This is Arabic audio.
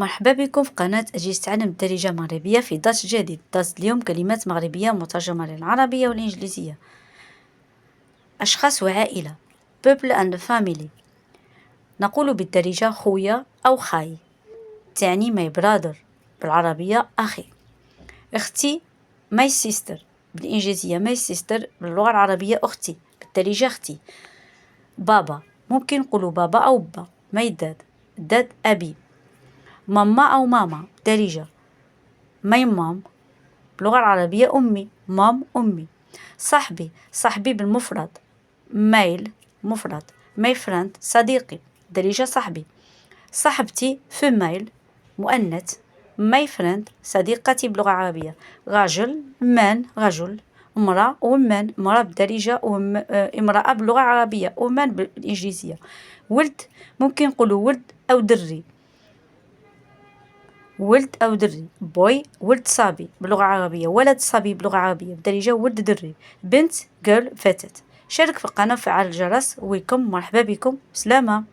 مرحبا بكم في قناة أجيال تعلم الدارجة المغربية في درس جديد. درس اليوم كلمات مغربية مترجمة للعربية والإنجليزية. أشخاص وعائلة people and family. نقول بالدارجة خويا أو خاي، تعني my brother بالعربية أخي. أختي my sister بالإنجليزية my sister، باللغة العربية أختي، بالدارجة أختي. بابا ممكن نقولوا بابا أو با my dad، dad أبي. ماما أو ماما بالدارجة my mom باللغة العربية أمي مام أمي. صاحبي بالمفرد ميل مفرد my friend صديقي بالدارجة صاحبي. صاحبتي فيميل مؤنث my friend صديقتي باللغة العربية. راجل man رجل. امرأة woman امرأة بالدارجة امرأة باللغة العربية woman بالإنجليزية. ولد ممكن نقولوا ولد أو دري، ولد أو دري بوي ولد صبي باللغة العربية، ولد صبي باللغة العربية بالدارجة ولد دري. بنت جيرل فتاة. شارك في القناة وفعل الجرس. ويلكم مرحبا بكم، سلامة.